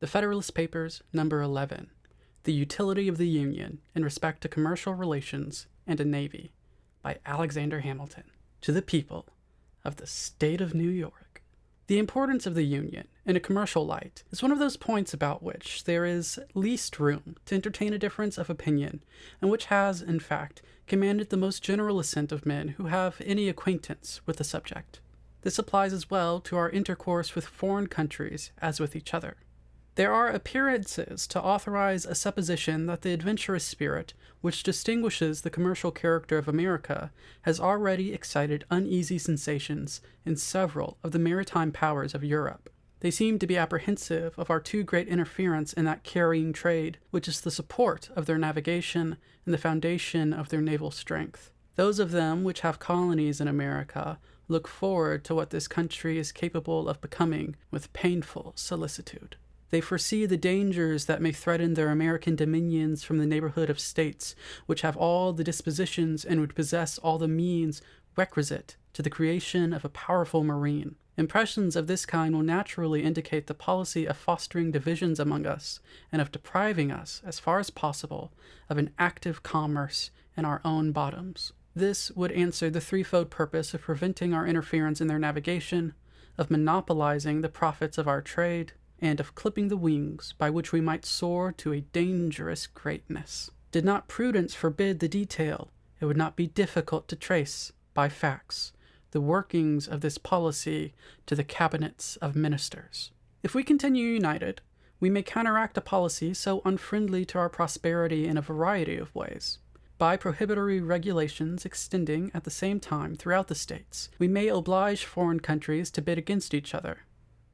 The Federalist Papers, number 11, The Utility of the Union in Respect to Commercial Relations and a Navy, by Alexander Hamilton. To the people of the state of New York. The importance of the Union, in a commercial light, is one of those points about which there is least room to entertain a difference of opinion, and which has, in fact, commanded the most general assent of men who have any acquaintance with the subject. This applies as well to our intercourse with foreign countries as with each other. There are appearances to authorize a supposition that the adventurous spirit, which distinguishes the commercial character of America, has already excited uneasy sensations in several of the maritime powers of Europe. They seem to be apprehensive of our too great interference in that carrying trade, which is the support of their navigation and the foundation of their naval strength. Those of them which have colonies in America look forward to what this country is capable of becoming with painful solicitude. They foresee the dangers that may threaten their American dominions from the neighborhood of states which have all the dispositions and would possess all the means requisite to the creation of a powerful marine. Impressions of this kind will naturally indicate the policy of fostering divisions among us and of depriving us, as far as possible, of an active commerce in our own bottoms. This would answer the threefold purpose of preventing our interference in their navigation, of monopolizing the profits of our trade, and of clipping the wings by which we might soar to a dangerous greatness. Did not prudence forbid the detail, it would not be difficult to trace, by facts, the workings of this policy to the cabinets of ministers. If we continue united, we may counteract a policy so unfriendly to our prosperity in a variety of ways. By prohibitory regulations extending at the same time throughout the states, we may oblige foreign countries to bid against each other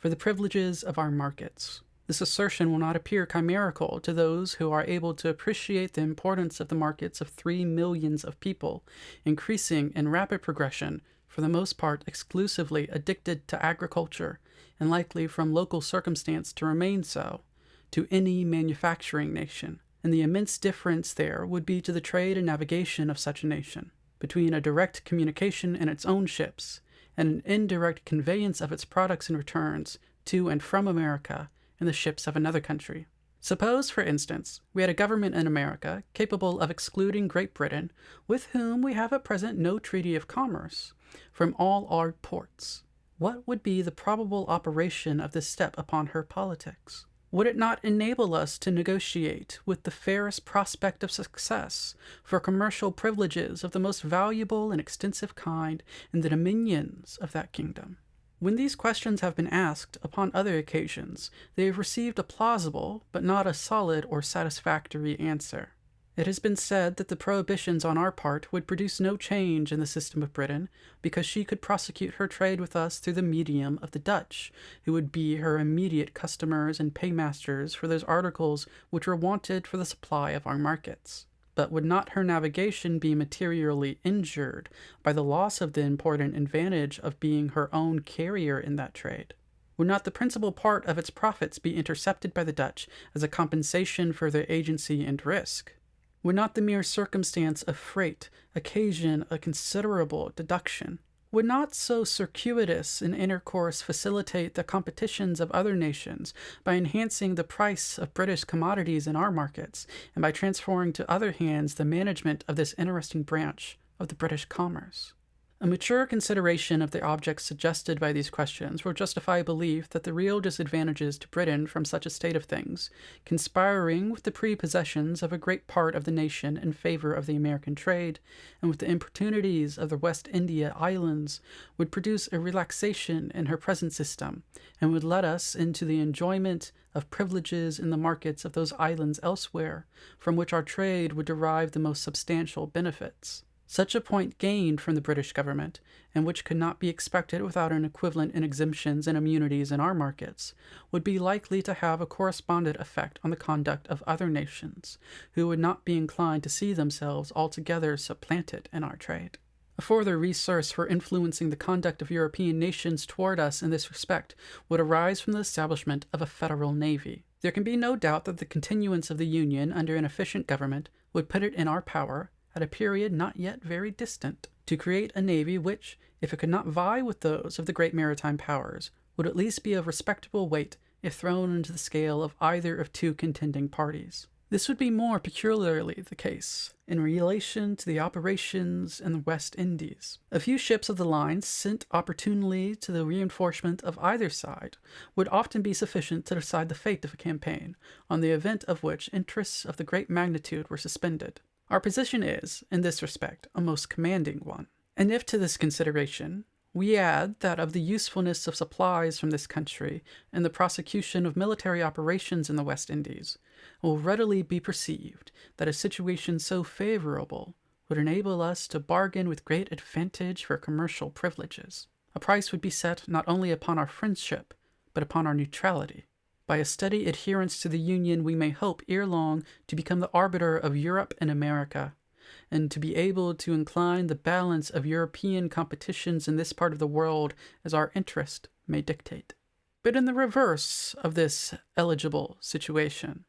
for the privileges of our markets. This assertion will not appear chimerical to those who are able to appreciate the importance of the markets of 3 millions of people, increasing in rapid progression, for the most part exclusively addicted to agriculture, and likely from local circumstance to remain so, to any manufacturing nation. And the immense difference there would be to the trade and navigation of such a nation, between a direct communication in its own ships, and an indirect conveyance of its products and returns to and from America in the ships of another country. Suppose, for instance, we had a government in America capable of excluding Great Britain, with whom we have at present no treaty of commerce, from all our ports. What would be the probable operation of this step upon her politics? Would it not enable us to negotiate with the fairest prospect of success for commercial privileges of the most valuable and extensive kind in the dominions of that kingdom? When these questions have been asked upon other occasions, they have received a plausible, but not a solid or satisfactory answer. It has been said that the prohibitions on our part would produce no change in the system of Britain, because she could prosecute her trade with us through the medium of the Dutch, who would be her immediate customers and paymasters for those articles which were wanted for the supply of our markets. But would not her navigation be materially injured by the loss of the important advantage of being her own carrier in that trade? Would not the principal part of its profits be intercepted by the Dutch as a compensation for their agency and risk? Would not the mere circumstance of freight occasion a considerable deduction? Would not so circuitous an intercourse facilitate the competitions of other nations by enhancing the price of British commodities in our markets, and by transferring to other hands the management of this interesting branch of the British commerce? A mature consideration of the objects suggested by these questions will justify a belief that the real disadvantages to Britain from such a state of things, conspiring with the prepossessions of a great part of the nation in favor of the American trade, and with the importunities of the West India Islands, would produce a relaxation in her present system, and would let us into the enjoyment of privileges in the markets of those islands elsewhere, from which our trade would derive the most substantial benefits. Such a point gained from the British government, and which could not be expected without an equivalent in exemptions and immunities in our markets, would be likely to have a correspondent effect on the conduct of other nations, who would not be inclined to see themselves altogether supplanted in our trade. A further resource for influencing the conduct of European nations toward us in this respect would arise from the establishment of a federal navy. There can be no doubt that the continuance of the Union under an efficient government would put it in our power, at a period not yet very distant, to create a navy which, if it could not vie with those of the great maritime powers, would at least be of respectable weight if thrown into the scale of either of two contending parties. This would be more peculiarly the case in relation to the operations in the West Indies. A few ships of the line sent opportunely to the reinforcement of either side would often be sufficient to decide the fate of a campaign, on the event of which interests of the great magnitude were suspended. Our position is, in this respect, a most commanding one. And if to this consideration we add that of the usefulness of supplies from this country in the prosecution of military operations in the West Indies, it will readily be perceived that a situation so favorable would enable us to bargain with great advantage for commercial privileges. A price would be set not only upon our friendship, but upon our neutrality. By a steady adherence to the Union, we may hope ere long to become the arbiter of Europe and America, and to be able to incline the balance of European competitions in this part of the world as our interest may dictate. But in the reverse of this eligible situation,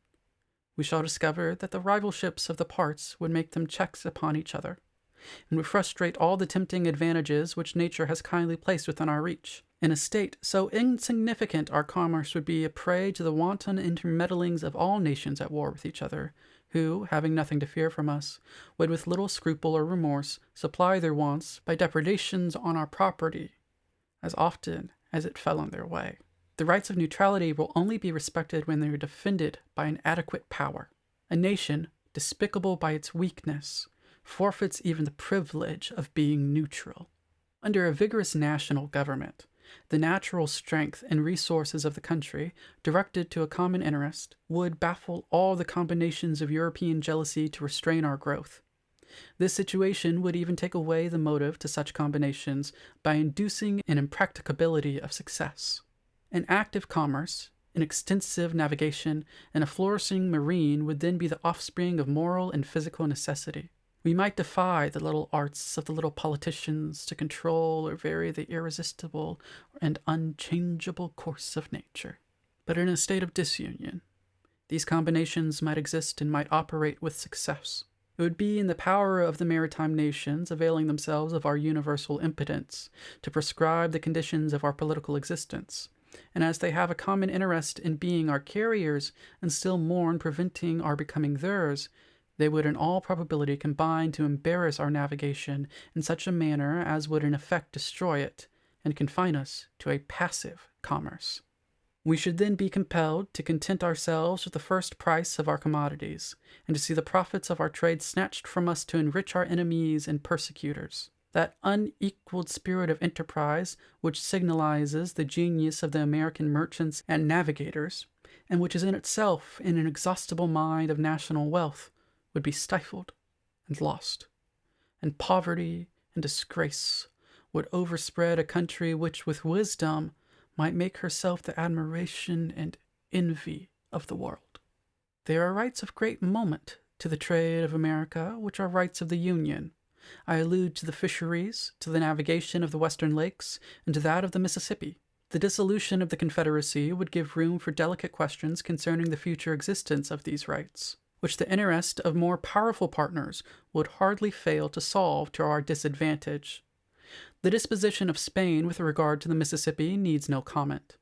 we shall discover that the rivalships of the parts would make them checks upon each other, and would frustrate all the tempting advantages which nature has kindly placed within our reach. In a state so insignificant, our commerce would be a prey to the wanton intermeddlings of all nations at war with each other, who, having nothing to fear from us, would with little scruple or remorse supply their wants by depredations on our property, as often as it fell on their way. The rights of neutrality will only be respected when they are defended by an adequate power. A nation, despicable by its weakness, forfeits even the privilege of being neutral. Under a vigorous national government, the natural strength and resources of the country, directed to a common interest, would baffle all the combinations of European jealousy to restrain our growth. This situation would even take away the motive to such combinations by inducing an impracticability of success. An active commerce, an extensive navigation, and a flourishing marine would then be the offspring of moral and physical necessity. We might defy the little arts of the little politicians to control or vary the irresistible and unchangeable course of nature. But in a state of disunion, these combinations might exist and might operate with success. It would be in the power of the maritime nations, availing themselves of our universal impotence, to prescribe the conditions of our political existence. And as they have a common interest in being our carriers, and still more in preventing our becoming theirs, they would in all probability combine to embarrass our navigation in such a manner as would in effect destroy it, and confine us to a passive commerce. We should then be compelled to content ourselves with the first price of our commodities, and to see the profits of our trade snatched from us to enrich our enemies and persecutors. That unequaled spirit of enterprise which signalizes the genius of the American merchants and navigators, and which is in itself an inexhaustible mine of national wealth, would be stifled and lost, and poverty and disgrace would overspread a country which with wisdom might make herself the admiration and envy of the world. There are rights of great moment to the trade of America, which are rights of the Union. I allude to the fisheries, to the navigation of the western lakes, and to that of the Mississippi. The dissolution of the Confederacy would give room for delicate questions concerning the future existence of these rights, which the interest of more powerful partners would hardly fail to solve to our disadvantage. The disposition of Spain with regard to the Mississippi needs no comment.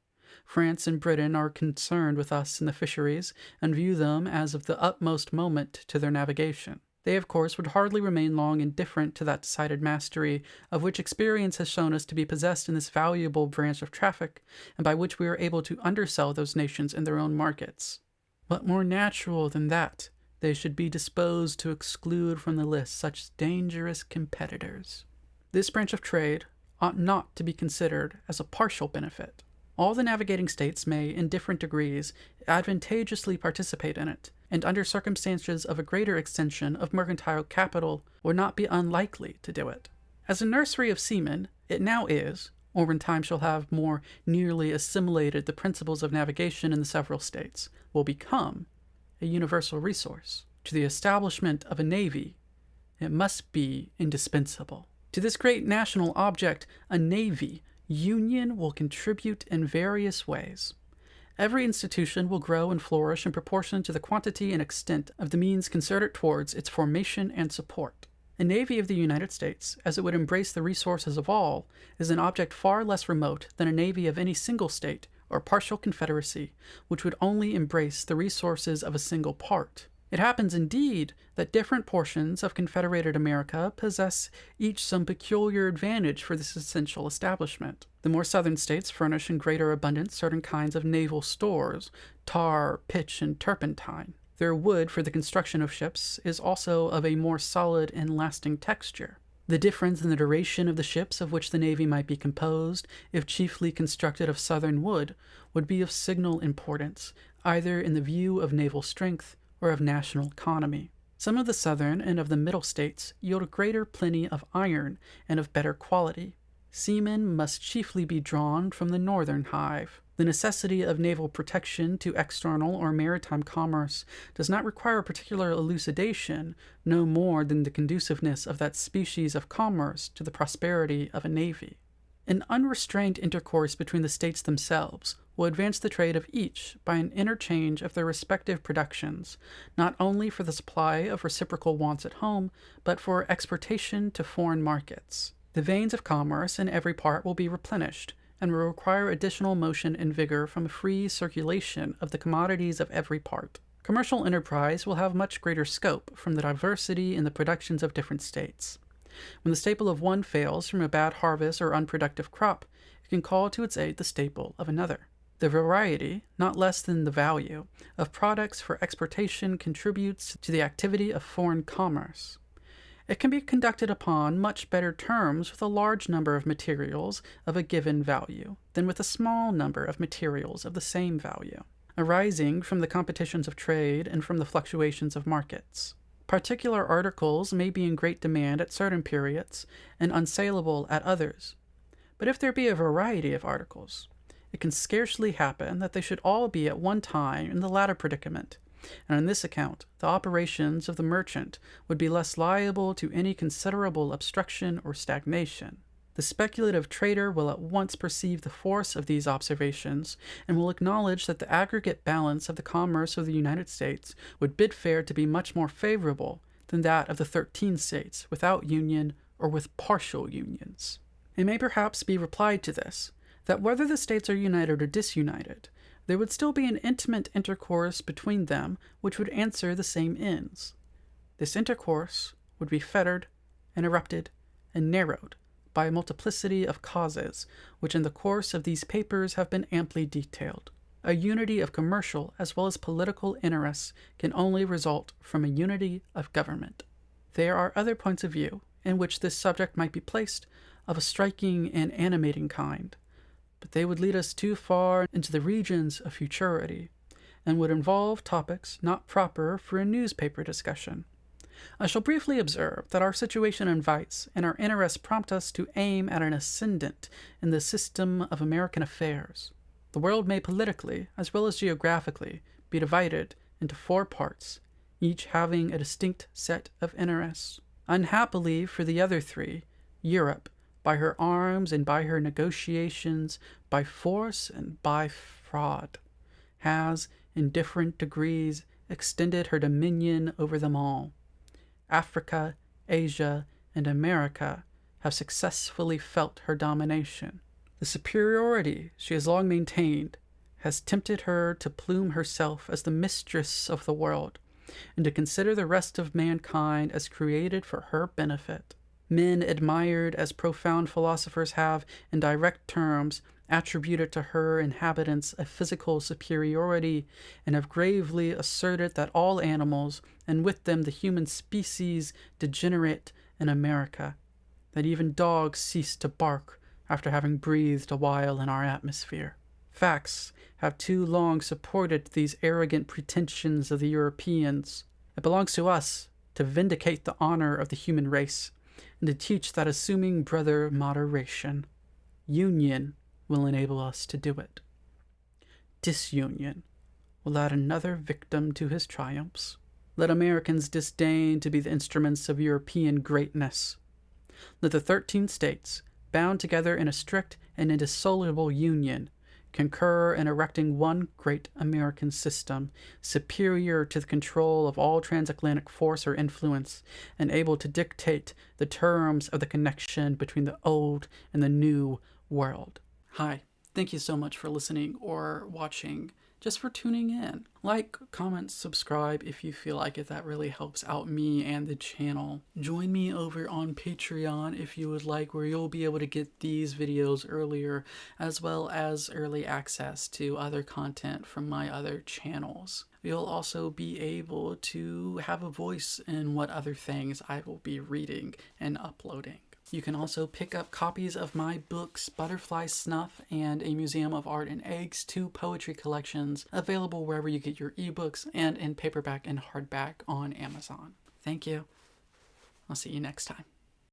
France and Britain are concerned with us in the fisheries, and view them as of the utmost moment to their navigation. They, of course, would hardly remain long indifferent to that decided mastery of which experience has shown us to be possessed in this valuable branch of traffic, and by which we are able to undersell those nations in their own markets. But more natural than that, they should be disposed to exclude from the list such dangerous competitors. This branch of trade ought not to be considered as a partial benefit. All the navigating states may, in different degrees, advantageously participate in it, and under circumstances of a greater extension of mercantile capital would not be unlikely to do it. As a nursery of seamen, it now is, or when time shall have more nearly assimilated the principles of navigation in the several states, will become a universal resource. To the establishment of a navy, it must be indispensable. To this great national object, a navy, union will contribute in various ways. Every institution will grow and flourish in proportion to the quantity and extent of the means concerted towards its formation and support. A navy of the United States, as it would embrace the resources of all, is an object far less remote than a navy of any single state or partial confederacy, which would only embrace the resources of a single part. It happens indeed that different portions of Confederated America possess each some peculiar advantage for this essential establishment. The more southern states furnish in greater abundance certain kinds of naval stores, tar, pitch, and turpentine. Their wood for the construction of ships is also of a more solid and lasting texture. The difference in the duration of the ships of which the Navy might be composed, if chiefly constructed of southern wood, would be of signal importance, either in the view of naval strength or of national economy. Some of the southern and of the middle states yield a greater plenty of iron and of better quality. Seamen must chiefly be drawn from the northern hive. The necessity of naval protection to external or maritime commerce does not require particular elucidation, no more than the conduciveness of that species of commerce to the prosperity of a navy. An unrestrained intercourse between the states themselves will advance the trade of each by an interchange of their respective productions, not only for the supply of reciprocal wants at home, but for exportation to foreign markets. The veins of commerce in every part will be replenished, and will require additional motion and vigor from a free circulation of the commodities of every part. Commercial enterprise will have much greater scope from the diversity in the productions of different states. When the staple of one fails from a bad harvest or unproductive crop, it can call to its aid the staple of another. The variety, not less than the value, of products for exportation contributes to the activity of foreign commerce. It can be conducted upon much better terms with a large number of materials of a given value than with a small number of materials of the same value, arising from the competitions of trade and from the fluctuations of markets. Particular articles may be in great demand at certain periods and unsaleable at others. But if there be a variety of articles, it can scarcely happen that they should all be at one time in the latter predicament, and on this account the operations of the merchant would be less liable to any considerable obstruction or stagnation. The speculative trader will at once perceive the force of these observations, and will acknowledge that the aggregate balance of the commerce of the United States would bid fair to be much more favorable than that of the 13 states without union or with partial unions. It may perhaps be replied to this, that whether the states are united or disunited, there would still be an intimate intercourse between them which would answer the same ends. This intercourse would be fettered, interrupted, and narrowed by a multiplicity of causes, which in the course of these papers have been amply detailed. A unity of commercial as well as political interests can only result from a unity of government. There are other points of view in which this subject might be placed of a striking and animating kind, but they would lead us too far into the regions of futurity, and would involve topics not proper for a newspaper discussion. I shall briefly observe that our situation invites and our interests prompt us to aim at an ascendant in the system of American affairs. The world may politically, as well as geographically, be divided into 4 parts, each having a distinct set of interests. Unhappily for the other 3, Europe, by her arms and by her negotiations, by force and by fraud, has, in different degrees, extended her dominion over them all. Africa, Asia, and America have successfully felt her domination. The superiority she has long maintained has tempted her to plume herself as the mistress of the world, and to consider the rest of mankind as created for her benefit. Men admired as profound philosophers have, in direct terms, attributed to her inhabitants a physical superiority, and have gravely asserted that all animals, and with them the human species, degenerate in America, that even dogs cease to bark after having breathed a while in our atmosphere. Facts have too long supported these arrogant pretensions of the Europeans. It belongs to us to vindicate the honor of the human race, and to teach that assuming brother moderation. Union will enable us to do it. Disunion will add another victim to his triumphs. Let Americans disdain to be the instruments of European greatness. Let the 13 states, bound together in a strict and indissoluble union, concur in erecting one great American system, superior to the control of all transatlantic force or influence, and able to dictate the terms of the connection between the old and the new world. Hi, Thank you so much for listening or watching, just for tuning in. Like, comment, subscribe if you feel like it. That really helps out me and the channel. Join me over on Patreon if you would like, where you'll be able to get these videos earlier, as well as early access to other content from my other channels. You'll also be able to have a voice in what other things I will be reading and uploading. You can also pick up copies of my books, Butterfly Snuff and A Museum of Art and Eggs, 2 poetry collections, available wherever you get your ebooks and in paperback and hardback on Amazon. Thank you. I'll see you next time.